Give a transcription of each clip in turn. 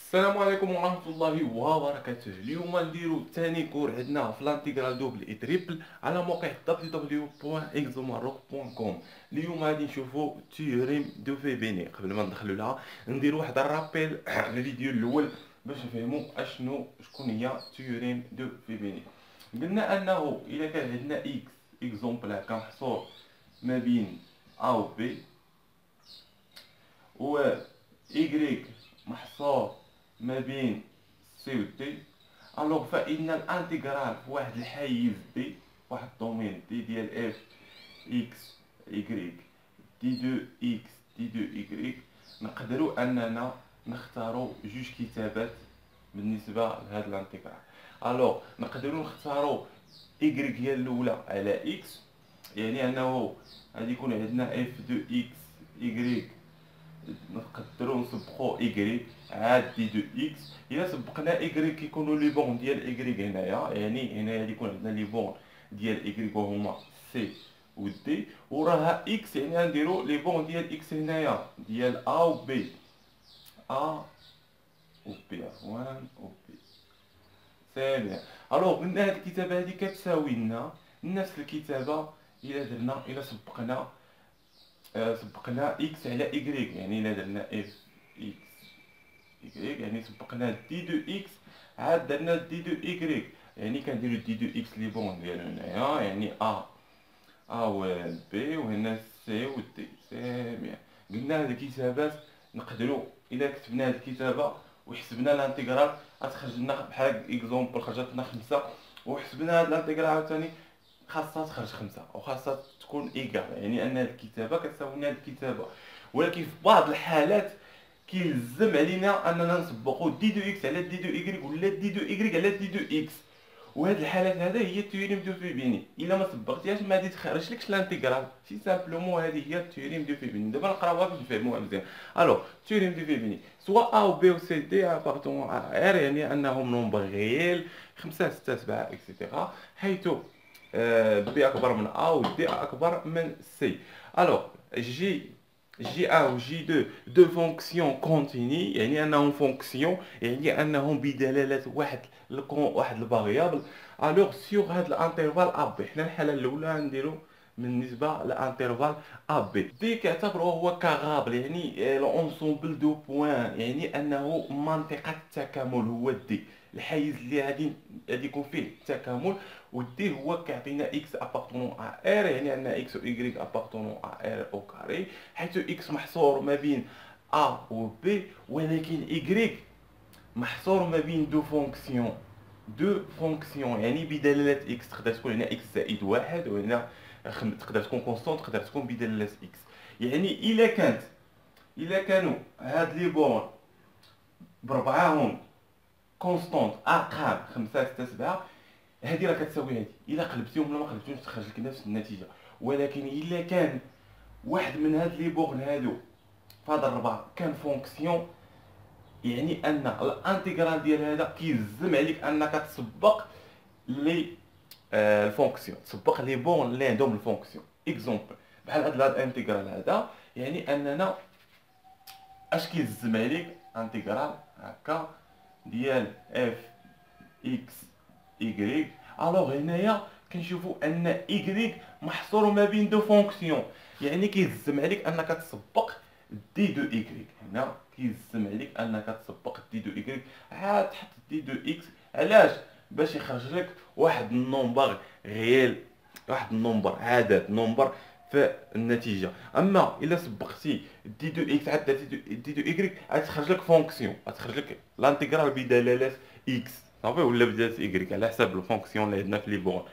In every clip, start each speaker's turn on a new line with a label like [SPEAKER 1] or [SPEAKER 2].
[SPEAKER 1] السلام عليكم ورحمة الله وبركاته. اليوم نديرو ثاني كور عندنا في لانتيغرال دوبل اي تريبل على موقع www.exomaroc.com. اليوم غادي نشوفو تيوريم دو فيبيني. قبل ما ندخلو لها نديرو واحد الرابيل للفيديو الاول باش نفهمو شكون هي تيوريم دو فيبيني. قلنا انه اذا كان عندنا اكس اكزومبل هكا محصور ما بين ا و بي و إيكغيك محصور ما بين سي و دي، الوغ فإن الانتيغرال في واحد الحيز دي، واحد الدومين دي ديال اف اكس إيكغيك دي دو اكس دي دو إيكغيك، نقدرو أننا نختارو جوج كتابات بالنسبة لهاد الانتيغرال. الوغ نقدرو نختارو إيكغيك هي الأولى على اكس، يعني أنه غادي يكون عندنا اف دو اكس إيكغيك نقدروا نسبقوا إيكغيك عاد دي دو إكس. إلا سبقنا إيكغيك كيكونوا لي بون ديال إيكغيك هنايا، يعني هنايا غادي يكون عندنا لي بون ديال إيكغيك وهما سي و دي، وراها إكس يعني غنديرو لي بون ديال إكس هنايا ديال أ و بي، أ و بي عفوا و بي. سي بيان. ألوغ قلنا هاد الكتابة هادي كتساوي لنا نفس الكتابة إلا سبقنا اكس على إيكغيك، يعني إلا درنا اف اكس إيكغيك يعني سبقنا دي دو اكس عاد درنا دي دو إيكغيك، يعني كنديرو دي دو اكس لي بون ديالو هنايا، يعني ا و بي وهنا سي و دي. سي بيان. قلنا هاد الكتابات نقدرو إلا كتبنا هاد الكتابة وحسبنا الانتيغرال غتخرج لنا بحال اكزومبل خرجت لنا 5، وحسبنا هاد الانتيغرال عاوتاني خاصها تخرج 5 وخاصها تكون ايكال، يعني ان الكتابه كتساوي لنا الكتابه. ولكن في بعض الحالات كيلزم علينا اننا نسبقوا دي دو اكس على دي دو ايكغيك ولا دي دو ايكغيك على دي دو اكس، وهاد الحالات هذا هي التيوريم دو فيبيني. الا ما سبقتيهاش ما غادي تخرجلكش الانتيغرال، سي سامبلومون هذه هي التيوريم دو فيبيني. دابا نقراوها باش نفهموها مزيان. الو التيوريم دو فيبيني سوا ا و بي و سي دي ابارتون ا ار، يعني انهم نومبر غيال 5 6 7 اكسيتيرا، حيث بي اكبر من ا و دي اكبر من سي. الوغ جي ا و جي دو فونكسيون كونتيني، يعني انهم فونكسيون، يعني انهم بدلاله واحد الفاريابل. الوغ سيغ هاد الانترفال ا بي، حنا الحاله الاولى نديرو بالنسبه لانترفال ا بي دي كيعتبره هو كغابل، يعني لونسومبل دو بوين، يعني انه منطقه التكامل هو دي، الحيز اللي غادي يكون فيه التكامل. ودي هو كيعطينا اكس ابارتونون ا ار، يعني عندنا اكس و ايكغيك ابارتونون ا ار او كاري، حيث اكس محصور ما بين ا و بي، ولكن ايكغيك محصور ما بين دو فونكسيون يعني بدلاله اكس. تقدر تكون هنا اكس زائد واحد، وهنا تقدر تكون كونستونت، تقدر تكون بدلاله اكس. يعني الا كانوا هاد لي بون بربعاهم كونستونت ارقام 5 6 7، هذه راه كتساوي هذه. الا قلبتيهم ولا ما قلبتيهمش تخرج لك نفس النتيجه. ولكن الا كان واحد من هاد لي بورن هادو في هاد الربع كان فونكسيون، يعني ان الانتيغرال ديال هذا كيلزم عليك انك تسبق لي الفونكسيون، تسبق لي بورن اللي عندهم الفونكسيون. اكزومبل بحال هاد الانتيغرال هذا، يعني اننا اش كيلزم عليك انتيغرال هكا ديال اف اكس إيكغيك. الوغ هنايا كنشوفو ان إيكغيك محصور ما بين دو فونكسيون، يعني كيلزم عليك انك تسبق دي دو إيكغيك. هنا كيلزم عليك انك تسبق دي دو إيكغيك عاد تحط دي دو إكس. علاش؟ باش يخرج لك واحد النومبر غيال، واحد النومبر عدد نومبر في النتيجه. اما الا سبقتي دي دو اكس عاد درتي دي دو إيكغيك عاد تخرج لك فونكسيون، غتخرج لك الانتيغرال بدلاله اكس صافي، ولا بدات إيكغيك على حساب الفونكسيون اللي عندنا في لي بون.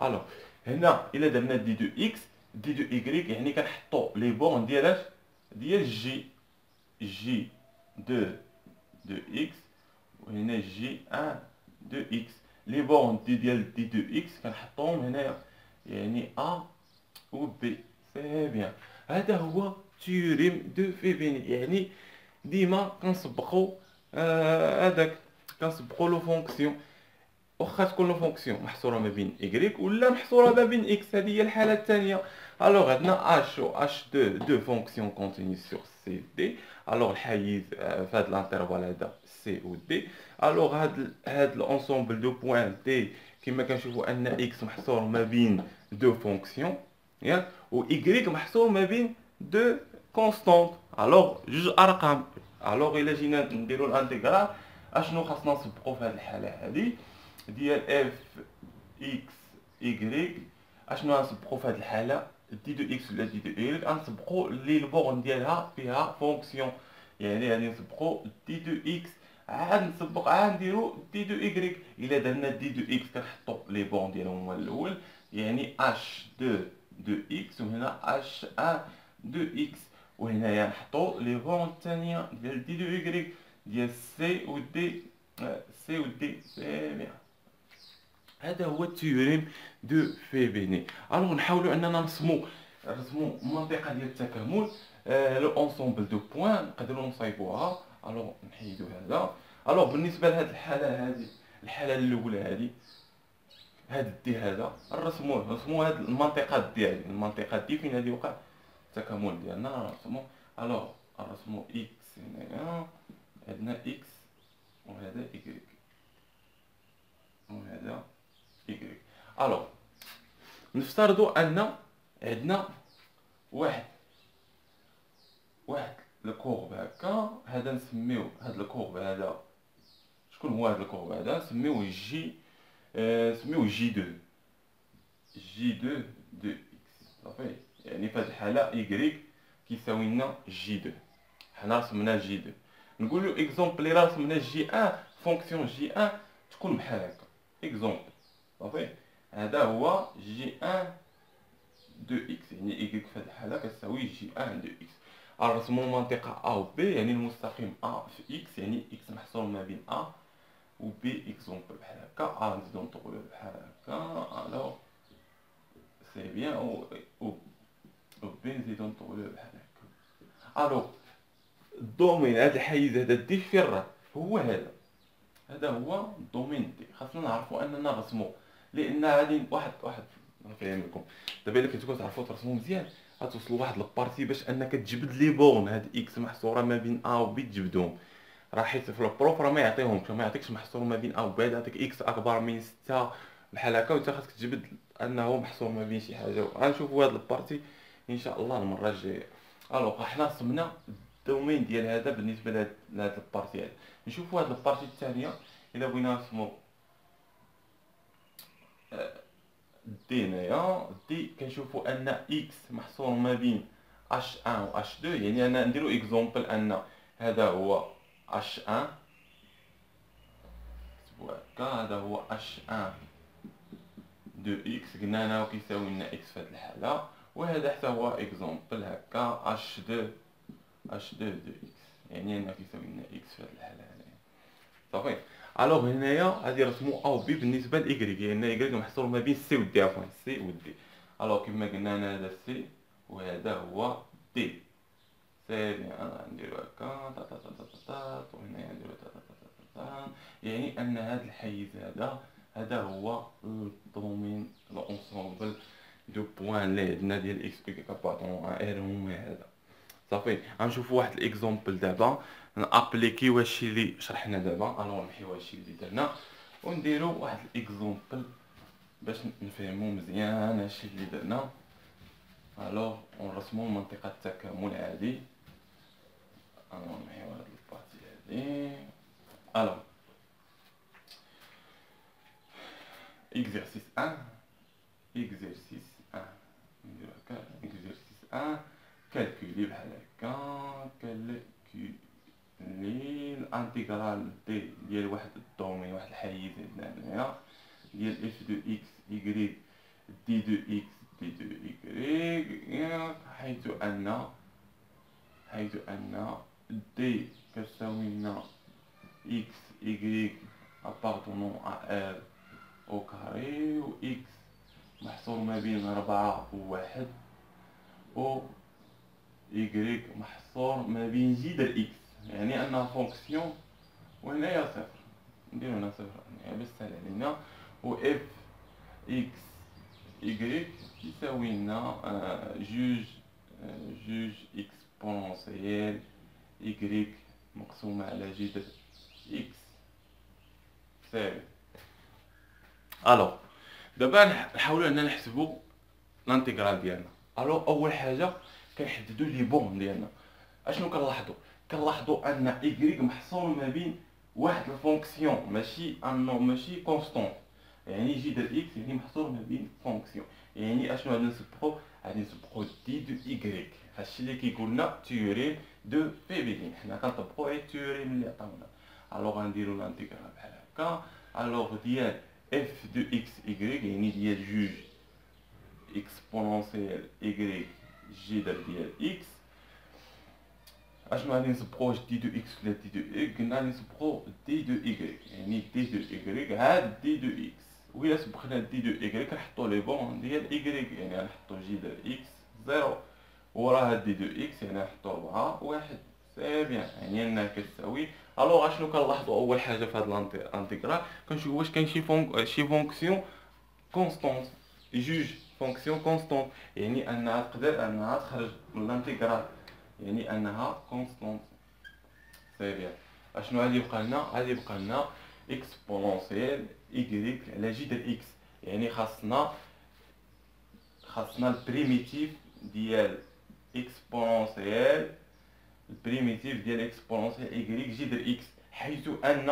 [SPEAKER 1] الوغ هنا الا درنا دي دو اكس دي دو إيكغيك، يعني كنحطو لي بون ديال جي دو اكس، وهنا جي ان دو اكس. لي بون ديال دي دو اكس كنحطوهم هنايا، يعني ا و بي. سي بيان. هذا هو تيوريم دو فيبيني، يعني ديما كنسبقو هذاك كنسبقو لو فونكسيون، واخا تكون لو فونكسيون محصوره ما بين إيكغيك ولا محصوره ما بين اكس. هذه هي الحاله الثانيه. الوغ عندنا اش و اش دو فونكسيون كونتيني سور سي دي. الوغ الحيز في هذا الانترفال هذا سي و دي. الوغ هاد الانسومبل دو بوين دي كما كنشوفوا ان اكس محصور ما بين دو فونكسيون ياك، و y محصور ما بين دو كونستانت، الوغ جوج ارقام. الوغ الا جينا نديرو الانتيغرال اشنو خاصنا نسبقوا في هذه الحاله هذه ديال اف اكس y، اشنو غنسبقوا في هذه الحاله دي دو اكس ولا دي دو y، غنسبقوا لي البورن ديالها فيها فونكسيون، يعني غادي نسبقوا دي دو اكس عاد نسبق عاد نديرو دي دو y. الا درنا دي دو اكس كنحطوا لي بورن ديالهم هما الاول، يعني اش دو اكس وهنا اش ان دو اكس، وهنايا نحطوا لي بورن الثانيه ديال دي دو y ديال سي و دي، سي و دي سي بيان. هذا هو التيوريم دو فيبيني. الوغ نحاولوا اننا نرسموا منطقه ديال التكامل، لو اونسومبل دو بوين نقدروا نصايبوها. الوغ نحيدوا هذا. الوغ بالنسبه لهذه الحاله هذه، الحاله الاولى هذه، هذا الدي هذا نرسموا هذه المنطقه ديالي، المنطقه دي فين غادي يوقع التكامل ديالنا نرسموا. الوغ نرسموا اكس هنايا، عندنا اكس وهذا y وهذا y. الوغ نفترضوا ان عندنا واحد الكورب هكا، هذا نسميوه هذا الكورب هذا، شكون هو هذا الكورب هذا؟ نسميوه جي، نسميوه جي دو اكس صافي. يعني في هذه الحاله y كيساوي لنا جي دو، حنا رسمنا جي دو. نقولوا اكزومبل الا رسمنا جي ان، فونكسيون جي ان تكون بحال هكا اكزومبل صافي. هذا هو جي ان دو اكس، يعني y في هذه الحاله كتساوي جي ان دو اكس. نرسموا منطقه ا و بي، يعني المستقيم ا في اكس، يعني اكس محصور ما بين ا و بي اكزومبل بحال هكا. نزيدو نطولو بحال هكا. الوغ سي بيان، و بي نزيدو نطولو بحال هكا. الوغ الدومين هذا الحيز هذا دي فين راه هو هذا هو الدومين دي. خاصنا نعرفوا اننا نرسمو، لان غادي واحد نفهم لكم دابا الا كنتو كتعرفوا ترسموا مزيان غتوصلوا لواحد البارتي باش انك تجبد لي بون هاد اكس محصوره ما بين ا و بي تجبدهم. راه حيت في البروف راه ما يعطيهمش، ما يعطيكش محصور ما بين ا و بي، يعطيك اكس اكبر من 6 بحال هكا، وانت خاصك تجبد انه محصور ما بين شي حاجه. غنشوفوا هاد البارتي ان شاء الله المره الجايه. الوغ حنا رسمنا الدومين ديال هذا بالنسبه لهاد البارتي هذا. نشوفوا هاد البارتي الثانيه الا بغينا نرسموا دي. هنايا دي كنشوفوا ان اكس محصور ما بين اش 1 و اش 2، يعني انا نديرو اكزومبل ان هذا هو اش 1 هكا، هذا هو اش 1 دو اكس، قلنا انا كيساوي لنا اكس في هذه الحاله، وهذا حتى هو اكزومبل هكا اش 2 دو اكس، يعني انا كيساوي لنا اكس في هذه الحاله هنايا صافي. الوغ هنايا غادي نرسمو ا و بي بالنسبه ل y، لان y محصور ما بين سي و دي، عفوا سي و دي. الوغ كما قلنا انا هذا سي وهذا هو دي. سي بيان نديرو هكا تا تا تا تا تا، وهنايا نديرو تا تا تا تا تا، يعني ان هذا الحيز هذا هو الدومين لونسومبل دو بوين اللي عندنا ديال اكس بي كاباطون ار هما هذا صافي. غنشوفوا واحد الاكزومبل دابا نابليكي واش اللي شرحنا دابا. الوغ نمحيو هادشي اللي درنا ونديرو واحد الاكزومبل باش نفهمو مزيان هادشي اللي درنا. الوغ ونرسمو منطقه التكامل عادي. الوغ نمحيو هاد البارتي هادي. الوغ exercice 1 exercice 1 نديرو هكا exercice 1 كالكولي بحال هكا. كالكولي الانتيغرال دي ديال واحد الدومين، واحد الحيز عندنا هنايا ديال اف دو اكس y دي دو اكس دي دو y، حيث ان دي كتساوي لنا اكس y appartenant à r او كاري، و اكس محصور ما بين 4 و 1، و y محصور ما بين جي ديال اكس، يعني انها فونكسيون. وهنايا صفر، نديرو هنا صفر هنايا باش تسهل علينا. و اف اكس y كيساوي لنا جوج اكسبونونسيال إيكغيك مقسومة على جذر إكس تساوي. ألوغ دابا نحاولو أننا نحسبو لانتيغرال ديالنا. ألوغ أول حاجة كنحددو لي بون ديالنا. اشنو كنلاحظو ان إيكغيك محصور ما بين واحد الفونكسيون ماشي كونستونت، يعني جذر إكس يعني محصور ما بين فونكسيون. يعني اشنو غادي نسبقو دي دو إيكغيك، هادشي اللي كيقولنا تيوريم دو فيبيلين. حنا كنطبقو غير التيوريم اللي عطاونا. الوغ غنديرو لانتيغرال بحال هكا. الوغ ديال اف دو اكس إيكغيك يعني ديال جوج اكسبونونسيال إيكغيك جذر ديال إكس. اشنو غادي نسبقو دي دو اكس ولا دي دو اي؟ قلنا غادي نسبقو دي دو إيكغيك، يعني دي دو إيكغيك عاد دي دو اكس. وإلا سبقنا دي دو إيكغيك كنحطو لي بون ديال إيكغيك، يعني غنحطو جذر إكس زيرو وراها دي دو إكس يعني غنحطو 4 1 سي بيان، يعني أنها كتساوي. ألوغ اشنو كنلاحظو أول حاجة في هاد الانتيغرال؟ كنشوفو واش كاين شي فونكسيون كونستونت، جوج فونكسيون كونستونت، يعني أنها تقدر أنها تخرج من الانتيغرال، يعني أنها كونستونت. سي بيان. اشنو غادي يبقى لنا؟ غادي يبقى لنا اكسبونونسيال إيكغيك على جذر إكس، يعني خاصنا البريميتيف ديال اكسبونونسيال إيكغيك جذر إكس، حيث أن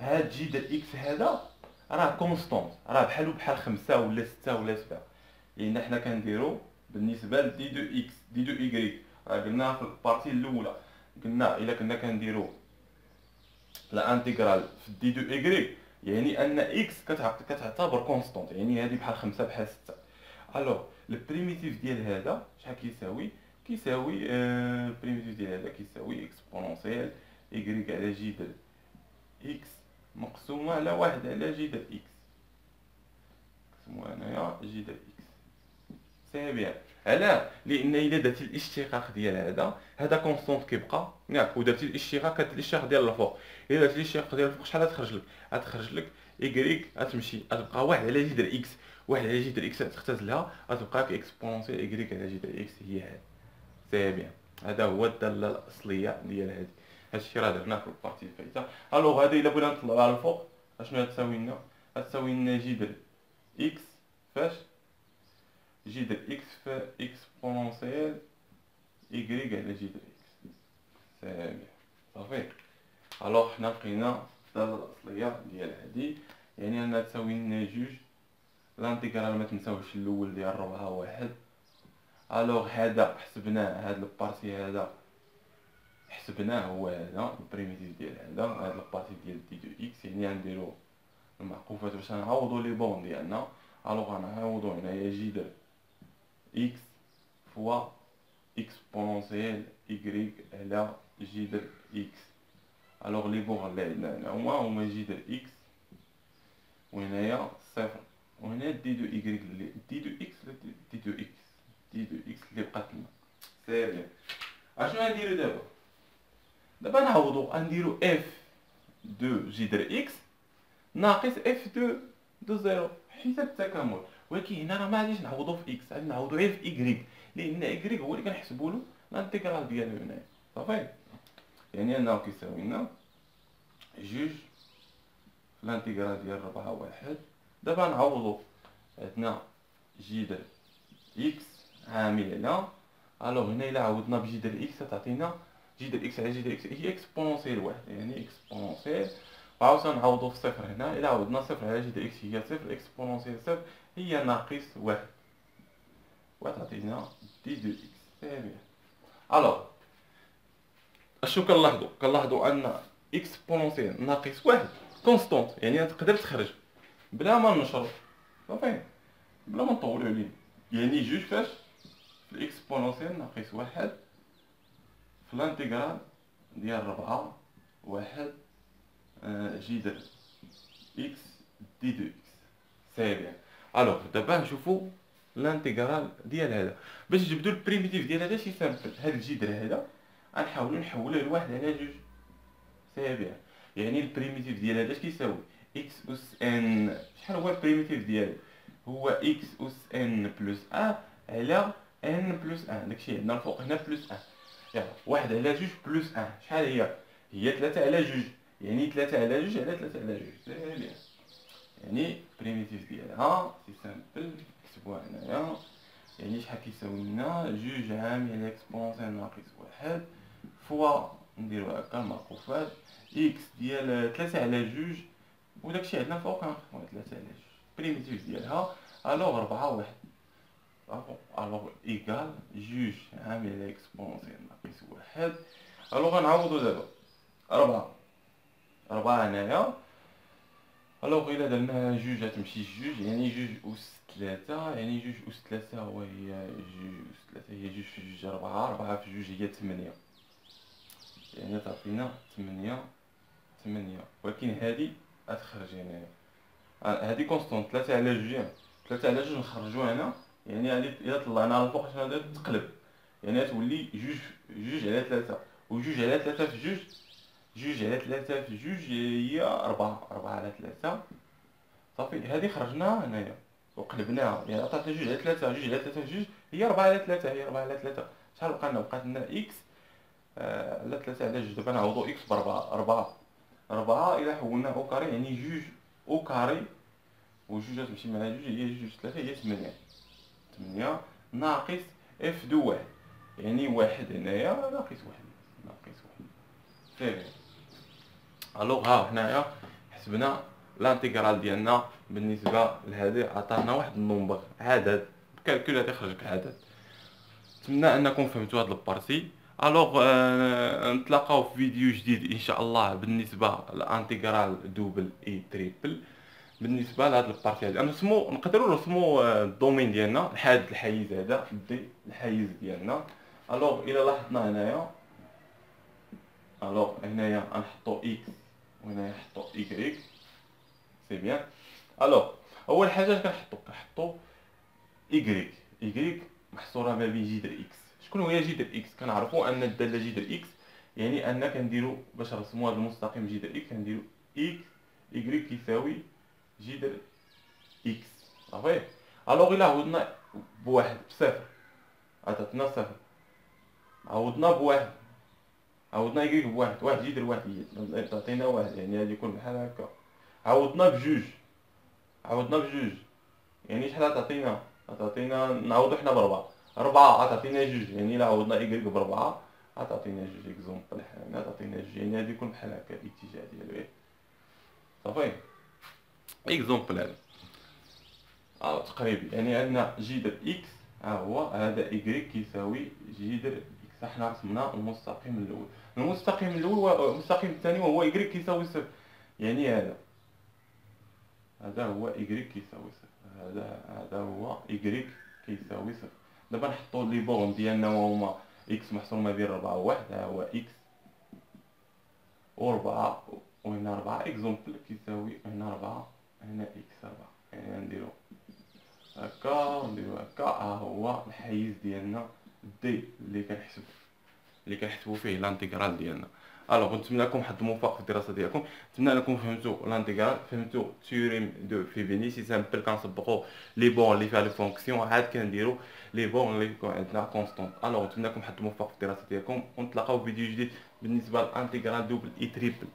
[SPEAKER 1] هاد جذر إكس هذا راه كونستونت، راه بحال 5 ولا 6 ولا 7. لأن حنا كنديرو بالنسبة لدي دو إكس دي دو إيكغيك، راه قلنا في البارتي الأولى، قلنا إلا كنا كنديرو الانتيغرال في دي دو إيكغيك يعني أن إكس كتعتبر كونستونت، يعني هادي بحال 5 بحال 6. الوغ البريميتيف ديال هذا شحال كيساوي؟ البريميتيف ديال هذا كيساوي اكسبونونسيال إيكغيك على جذر إكس مقسومة على 1 على جذر إكس، نقسموها هنايا جذر إكس. سي بيان. علاه؟ لأن إلا درتي الاشتقاق ديال هذا كونستونت كيبقى ياك، ودرتي الاشتقاق ديال الفوق. إلا درتي الاشتقاق ديال الفوق شحال غتخرج لك؟ غتخرج لك إيكغيك غتمشي غتبقى 1 على جذر إكس، 1 على جذر إكس تختزلها غتبقى لك اكسبونونسيال إيكغيك على جذر إكس هي هذه. سي بيان. هذا هو الدالة الأصلية ديال هذه. هادشي راه درناه في البارتي الفايتة. الوغ هذه إلا بغينا نطلعوها للفوق اشنو غتساوي لنا؟ غتساوي لنا جذر إكس فاش؟ جذر إكس في اكسبونونسيال إيكغيك على جذر إكس. سي بيان. صافي. الوغ حنا لقينا الدالة الأصلية ديال هادي، يعني أنها تساوي لنا جوج. الانتيغرال متنساوش الأول ديال 4 1. الوغ هذا حسبناه، هاد البارتي هذا حسبناه هو هذا البريميتيف ديال هاد البارتي ديال دي دو إكس، يعني غنديرو المعقوفات باش نعوضو لي بون ديالنا. الوغ غنعوضو هنايا جذر إكس فوا اكسبونونسيال إيكغيك على جذر إكس. الوغ لي بون اللي عندنا هما جذر إكس وهنايا صفر، وهنا دي دو إيكغيك اللي دي دو إكس اللي بقات لنا. سي بيان. اشنو غنديرو دابا نعوضو، غنديرو اف دو جذر إكس ناقص اف دو زيرو حساب التكامل. ولكن هنا راه ما غاديش نعوضو في إكس، غادي نعوضو غير في إيكغيك، لأن إيكغيك هو اللي كنحسبولو الانتيغرال ديالو هنايا. صافي. يعني أنه كيساوي لنا جوج في الانتيغرال ديال 4 1. دابا نعوضو، عندنا جذر إكس عامل على. الوغ هنا إلا عوضنا بجذر إكس تعطينا جذر إكس على جذر إكس هي اكسبونونسيال 1، يعني اكسبونونسيال. وعاوتاني نعوضو في صفر هنا، إلا عوضنا صفر على جذر إكس هي صفر، اكسبونونسيال صفر هي ناقص 1 وتعطينا دي دو إكس. سي بيان. الوغ اشنو كنلاحظو؟ أن اكسبونونسيال ناقص 1 كونستونت، يعني تقدر تخرج بلا ما نشرو. صافي. بلا ما نطولو عليه، يعني جوج فاش في الاكسبونونسيال ناقص 1 في الانتيغرال ديال 4 1 جذر إكس دي دو إكس. سي بيان. الوغ دابا نشوفو الانتيغرال ديال هذا. باش نجبدو البريميتيف ديال هذا شي سامبل، هاد الجذر هذا غنحاولو نحولوه لواحد على جوج. سي بيان. يعني البريميتيف ديال هذا اش كيساوي؟ إكس أس إن. شحال هو البريميتيف ديالو؟ هو إكس أس إن بلس أ على إن بلس أن. داكشي عندنا الفوق هنا بلس أن. يلا 1 على 2 بلس 1 شحال هي؟ هي 3 على 2، يعني 3 على 2 على 3 على 2 ساهل بيان. يعني بريميتيف ديالها سي سامبل نكتبوها هنايا، يعني شحال كيساوي لنا 2 عامل على اكسبونسيال ناقص 1 فوا نديرو هكا المعقوفات اكس ديال 3 على 2 وداكشي عندنا فوق كنخدمو 3 على 2 بريميتيف ديالها الوغ 4 1 الوغ ايكال 2 عامل على اكسبونسيال ناقص 1. الوغ غنعوضو دابا 4 هنايا. الوغ إلا درنا جوج غتمشي جوج، يعني جوج أس 3، يعني جوج أس 3 هو هي جوج أس 3 هي جوج في جوج 4، 4 في جوج هي 8، يعني تعطينا 8، ولكن هادي غتخرج هنايا هادي كونستونط 3 على جوج، 3 على جوج نخرجو هنا، يعني هادي إلا طلعناها الفوق شنو غادي تقلب، يعني غتولي جوج على 3، وجوج على 3 في جوج، جوج على 3 في جوج هي 4 على 3 صافي. هادي خرجناها هنايا وقلبناها، يعني عطاتنا جوج على 3، جوج على 3 في جوج هي 4 على 3، هي 4 على 3. شحال بقى لنا؟ بقات لنا إكس على 3 على جوج. دابا نعوضو إكس ب4، 4 إلا حولنا أو كاري يعني جوج أو كاري، وجوج تمشي مع جوج هي جوج 3 هي 8 ناقص اف دو 1، يعني 1 هنايا ناقص 1 سيري. الوغ ها حنايا حسبنا لانتيغرال ديالنا بالنسبه لهادي، عطانا واحد النومبر عدد بكالكول غادي يخرج لك عدد. نتمنى انكم فهمتوا هاد البارتي. الوغ نتلاقاو في فيديو جديد ان شاء الله بالنسبه لانتيغرال دوبل اي تريبل. بالنسبه لهاد البارتي هادي نرسمو، نقدروا نرسمو الدومين ديالنا، الحيز هذا دي الحيز ديالنا. الوغ الى لاحظنا هنايا، الوغ هنايا غنحطو اكس وهنايا نحطو ايكغيك سي بيان. الوغ اول حاجه كنحطو ايكغيك محصوره ما بين جذر اكس. شكون هي جذر اكس؟ كنعرفوا ان الداله جذر اكس يعني ان كنديروا باش نرسموا هذا المستقيم جذر اكس كنديروا اكس ايكغيك كيساوي جذر اكس صافي. الوغ الا عوضنا بواحد بصفر عطاتنا صفر، عوضنا بواحد عوضنا يجيك بواحد، واحد جذر واحد هي تعطينا واحد، يعني غادي يكون بحال هكا. عوضنا بجوج يعني شحال تعطينا نعوضو حنا بربعة، 4 تعطينا جوج، يعني الا عوضنا إيكغيك بربعة تعطينا جوج. اكزومبل هنا تعطينا جوج، يعني غادي يكون بحال هكا الاتجاه ديالو صافي. اكزومبل هذا تقريبي، يعني عندنا جذر اكس ها هو هذا إيكغيك كيساوي جذر اكس. حنا رسمنا المستقيم الاول، المستقيم الاول والمستقيم الثاني وهو إيكغيك كيساوي صفر، يعني هذا هو إيكغيك كيساوي صفر، هذا هو إيكغيك كيساوي صفر. دابا نحطو لي بورن ديالنا وهما إكس محصور ما بين 4 و 1، ها هو إكس و 4 وهنا 4 إكزومبل كيساوي هنا 4 هنا إكس 4، يعني نديرو هكا ونديرو هكا. ها هو الحيز ديالنا دي اللي كنحسبو فيه لانتيغرال ديالنا. الوغ نتمنى لكم حظ موفق في الدراسه ديالكم، نتمنى انكم فهمتوا لانتيغرال، فهمتوا تيوريم دو فيبيني سي سامبل. كنطبقوا لي بون اللي فيها لي فونكسيون عاد كنديروا لي بون اللي يكون عندنا كونستونط. الوغ نتمنى لكم حظ موفق في الدراسه ديالكم، ونتلاقاو في فيديو جديد بالنسبه للانتيغرال دوبل اي تريبل.